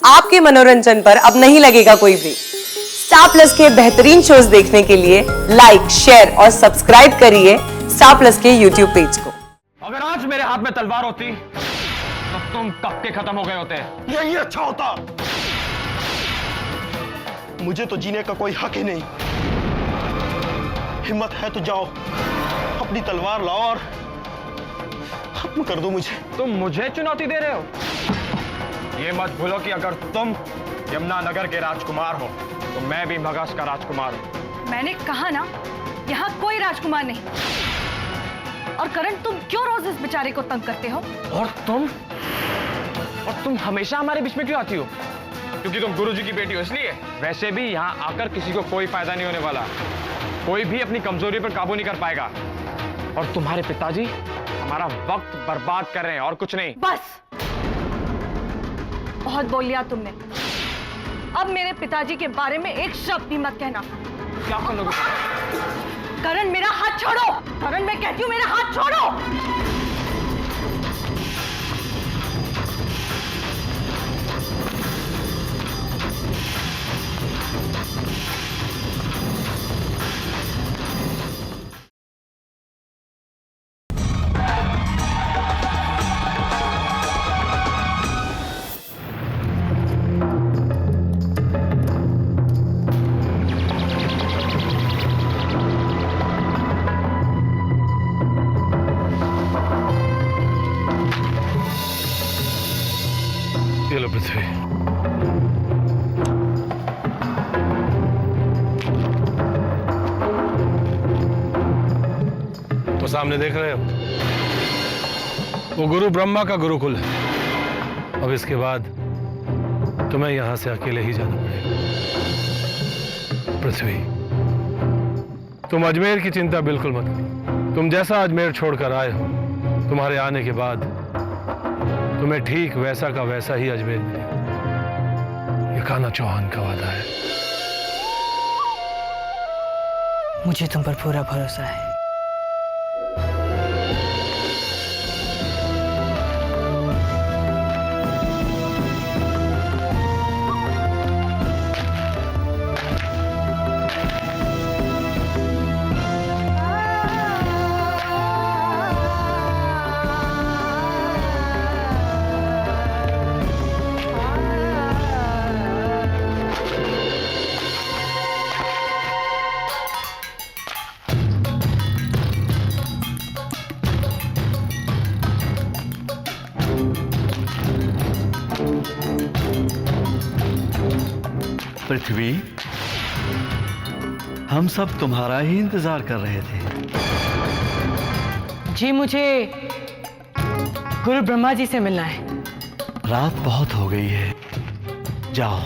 आपके मनोरंजन पर अब नहीं लगेगा कोई ब्रेक। स्टार प्लस के बेहतरीन शोज देखने के लिए लाइक, शेयर और सब्सक्राइब करिए स्टार प्लस के यूट्यूब पेज को। अगर आज मेरे हाथ में तलवार होती तो तुम कब के खत्म हो गए होते। यही अच्छा होता। मुझे तो जीने का कोई हक ही नहीं। हिम्मत है तो जाओ, अपनी तलवार लाओ और खत्म कर दो मुझे। तुम मुझे चुनौती दे रहे हो? ये मत भूलो कि अगर तुम यमुनानगर के राजकुमार हो तो मैं भी मगध का राजकुमार हूं। मैंने कहा ना, यहाँ कोई राजकुमार नहीं। और करण, तुम क्यों रोज इस बेचारे को तंग करते हो? और तुम हमेशा हमारे बीच में क्यों आती हो? क्योंकि तुम गुरुजी की बेटी हो इसलिए? वैसे भी यहाँ आकर किसी को कोई फायदा नहीं होने वाला। कोई भी अपनी कमजोरी पर काबू नहीं कर पाएगा। और तुम्हारे पिताजी हमारा वक्त बर्बाद कर रहे हैं और कुछ नहीं। बस, बहुत बोल लिया तुमने। अब मेरे पिताजी के बारे में एक शब्द भी मत कहना। क्या कर लोगे? करण, मेरा हाथ छोड़ो। करण, मैं कहती हूँ मेरा हाथ छोड़ो। ये लो पृथ्वी। तो सामने देख रहे हो, वो गुरु ब्रह्मा का गुरुकुल है। अब इसके बाद तुम्हें यहां से अकेले ही जाना पड़ेगा। पृथ्वी, तुम अजमेर की चिंता बिल्कुल मत करो। तुम जैसा अजमेर छोड़कर आए हो, तुम्हारे आने के बाद तुम्हें ठीक वैसा का वैसा ही अजमेर मिलेगा। ये कान्हा चौहान का वादा है। मुझे तुम पर पूरा भरोसा है। पृथ्वी, हम सब तुम्हारा ही इंतजार कर रहे थे। जी, मुझे गुरु ब्रह्मा जी से मिलना है। रात बहुत हो गई है, जाओ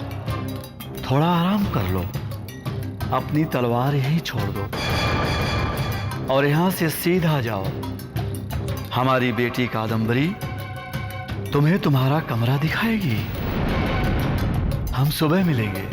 थोड़ा आराम कर लो। अपनी तलवार यहीं छोड़ दो और यहां से सीधा जाओ। हमारी बेटी कादम्बरी तुम्हें तुम्हारा कमरा दिखाएगी। हम सुबह मिलेंगे।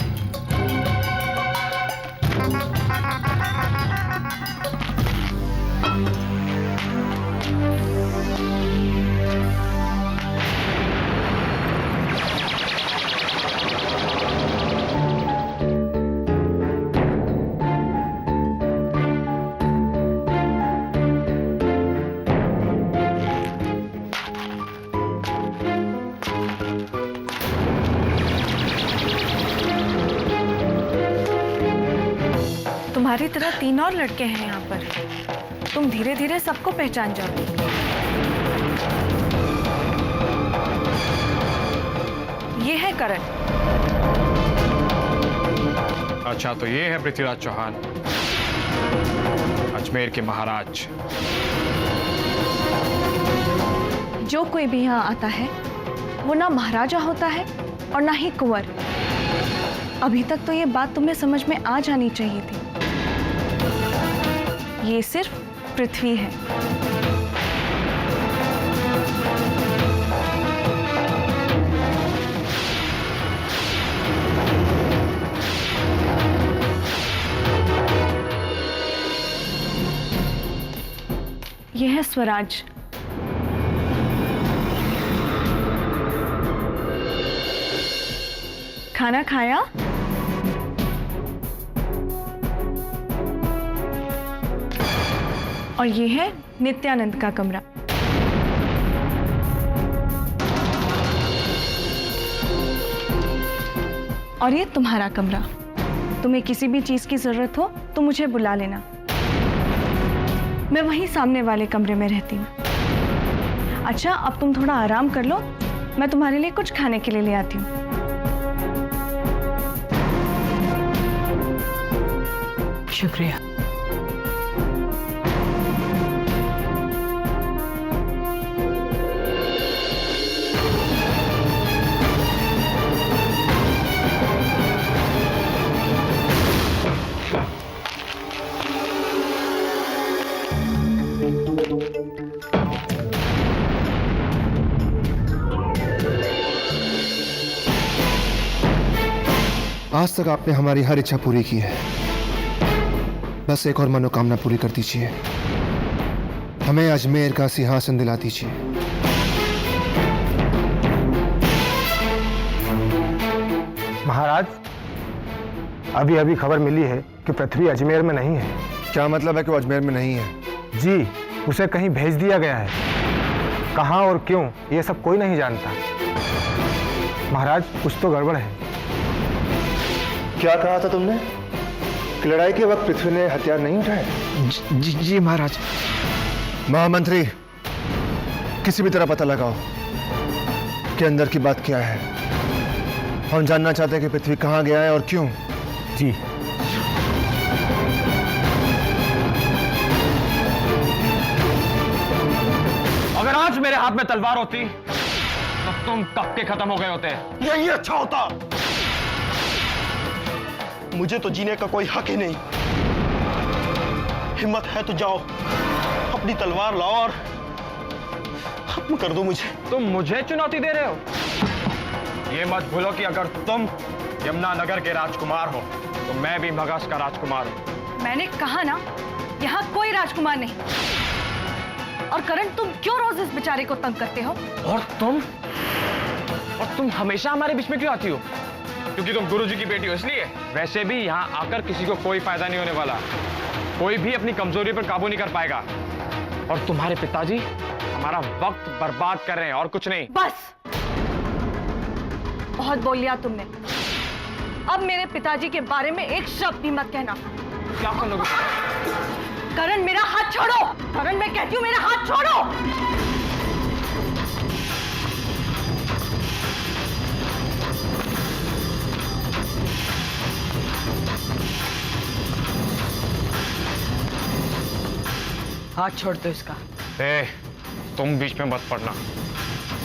तुम्हारी तरह 3 और लड़के हैं यहाँ पर। तुम धीरे धीरे सबको पहचान जाओगे। ये है करण। अच्छा, तो ये है पृथ्वीराज चौहान, अजमेर के महाराज। जो कोई भी यहाँ आता है वो ना महाराजा होता है और ना ही कुंवर। अभी तक तो ये बात तुम्हें समझ में आ जानी चाहिए थी। ये सिर्फ पृथ्वी है। यह है स्वराज। खाना खाया? और ये है नित्यानंद का कमरा। और ये तुम्हारा कमरा। तुम्हें किसी भी चीज की जरूरत हो तो मुझे बुला लेना। मैं वहीं सामने वाले कमरे में रहती हूँ। अच्छा, अब तुम थोड़ा आराम कर लो, मैं तुम्हारे लिए कुछ खाने के लिए ले आती हूँ। शुक्रिया। आज तक आपने हमारी हर इच्छा पूरी की है, बस एक और मनोकामना पूरी कर दीजिए। हमें अजमेर का सिंहासन दिला दीजिए। महाराज, अभी अभी खबर मिली है कि पृथ्वी अजमेर में नहीं है। क्या मतलब है कि वो अजमेर में नहीं है? जी, उसे कहीं भेज दिया गया है। कहाँ और क्यों, ये सब कोई नहीं जानता। महाराज, कुछ तो गड़बड़ है। क्या कहा था तुमने कि लड़ाई के वक्त पृथ्वी ने हथियार नहीं उठाए? जी महाराज। महामंत्री, किसी भी तरह पता लगाओ कि अंदर की बात क्या है। हम जानना चाहते हैं कि पृथ्वी कहाँ गया है और क्यों। जी। अगर आज मेरे हाथ में तलवार होती तो तुम कब के खत्म हो गए होते। यही अच्छा होता। मुझे तो जीने का कोई हक ही नहीं। हिम्मत है तो जाओ, अपनी तलवार लाओ और खत्म कर दो मुझे। तुम मुझे चुनौती दे रहे हो? ये मत भूलो कि अगर तुम यमुनानगर के राजकुमार हो तो मैं भी मगध का राजकुमार हूं। मैंने कहा ना, यहाँ कोई राजकुमार नहीं। और करण, तुम क्यों रोज इस बेचारे को तंग करते हो? और तुम हमेशा हमारे बीच में क्यों आती हो? क्योंकि तुम गुरुजी की बेटी हो इसलिए। वैसे भी यहाँ आकर किसी को कोई फायदा नहीं होने वाला। कोई भी अपनी कमजोरी पर काबू नहीं कर पाएगा। और तुम्हारे पिताजी हमारा वक्त बर्बाद कर रहे हैं और कुछ नहीं। बस, बहुत बोल लिया तुमने। अब मेरे पिताजी के बारे में एक शब्द भी मत कहना। क्या कर लोगे? करण, मेरा हाथ छोड़ो। करण, मैं कहती हूँ, मेरा हाथ छोड़ो। हाथ छोड़ दो इसका। ए, तुम बीच में मत पड़ना।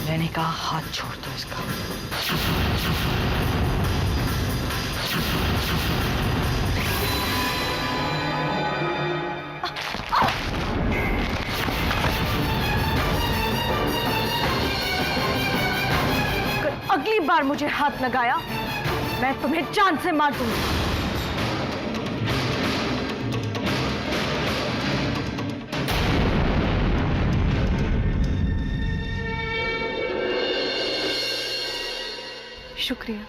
मैंने कहा हाथ छोड़ दो इसका। अगली बार मुझे हाथ लगाया, मैं तुम्हें जान से मार दूंगी। शुक्रिया।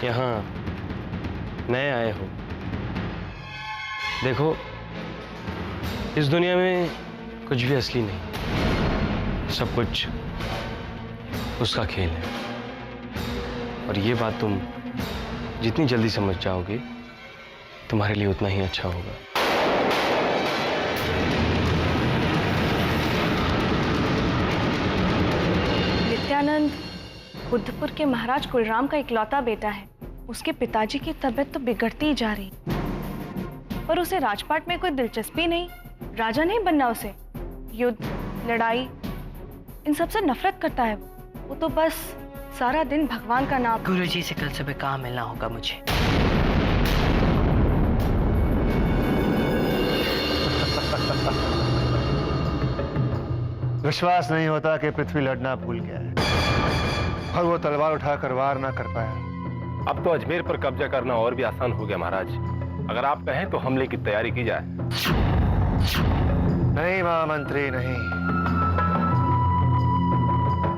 यहाँ नए आए हो, देखो इस दुनिया में कुछ भी असली नहीं, सब कुछ उसका खेल है। और ये बात तुम जितनी जल्दी समझ जाओगे तुम्हारे लिए उतना ही अच्छा होगा। नित्यानंद बुद्धपुर के महाराज कुलराम का इकलौता बेटा है। उसके पिताजी की तबीयत तो बिगड़ती ही जा रही, पर उसे राजपाट में कोई दिलचस्पी नहीं। राजा नहीं बनना उसे। युद्ध, लड़ाई, इन सब से नफरत करता है वो तो बस सारा दिन भगवान का नाम। गुरुजी से कल सुबह कहाँ मिलना होगा मुझे? विश्वास नहीं होता कि पृथ्वी लड़ना भूल गया है। और वो तलवार उठाकर वार ना कर पाया। अब तो अजमेर पर कब्जा करना और भी आसान हो गया महाराज। अगर आप कहें तो हमले की तैयारी की जाए। नहीं महामंत्री, नहीं।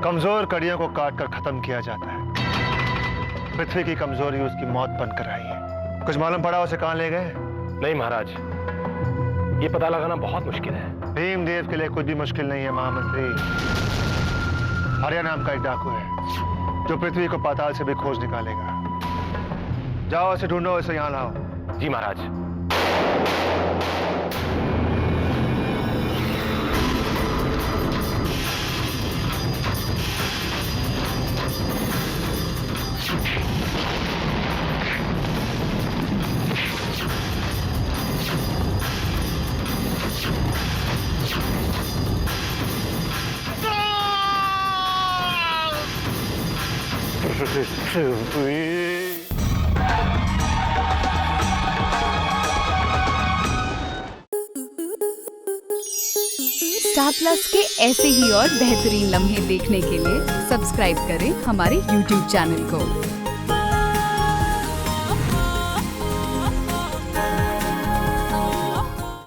कमजोर कड़ियों को काटकर खत्म किया जाता है। पृथ्वी की कमजोरी उसकी मौत बनकर आई है। कुछ मालूम पड़ा उसे कहां ले गए? नहीं महाराज, ये पता लगाना बहुत मुश्किल है। भीमदेव के लिए कुछ भी मुश्किल नहीं है महामंत्री। आर्या नाम का एक डाकू है जो पृथ्वी को पाताल से भी खोज निकालेगा। जाओ उसे ढूंढो, उसे यहाँ लाओ। जी महाराज। स्टार प्लस के ऐसे ही और बेहतरीन लम्हे देखने के लिए सब्सक्राइब करें हमारे YouTube चैनल को।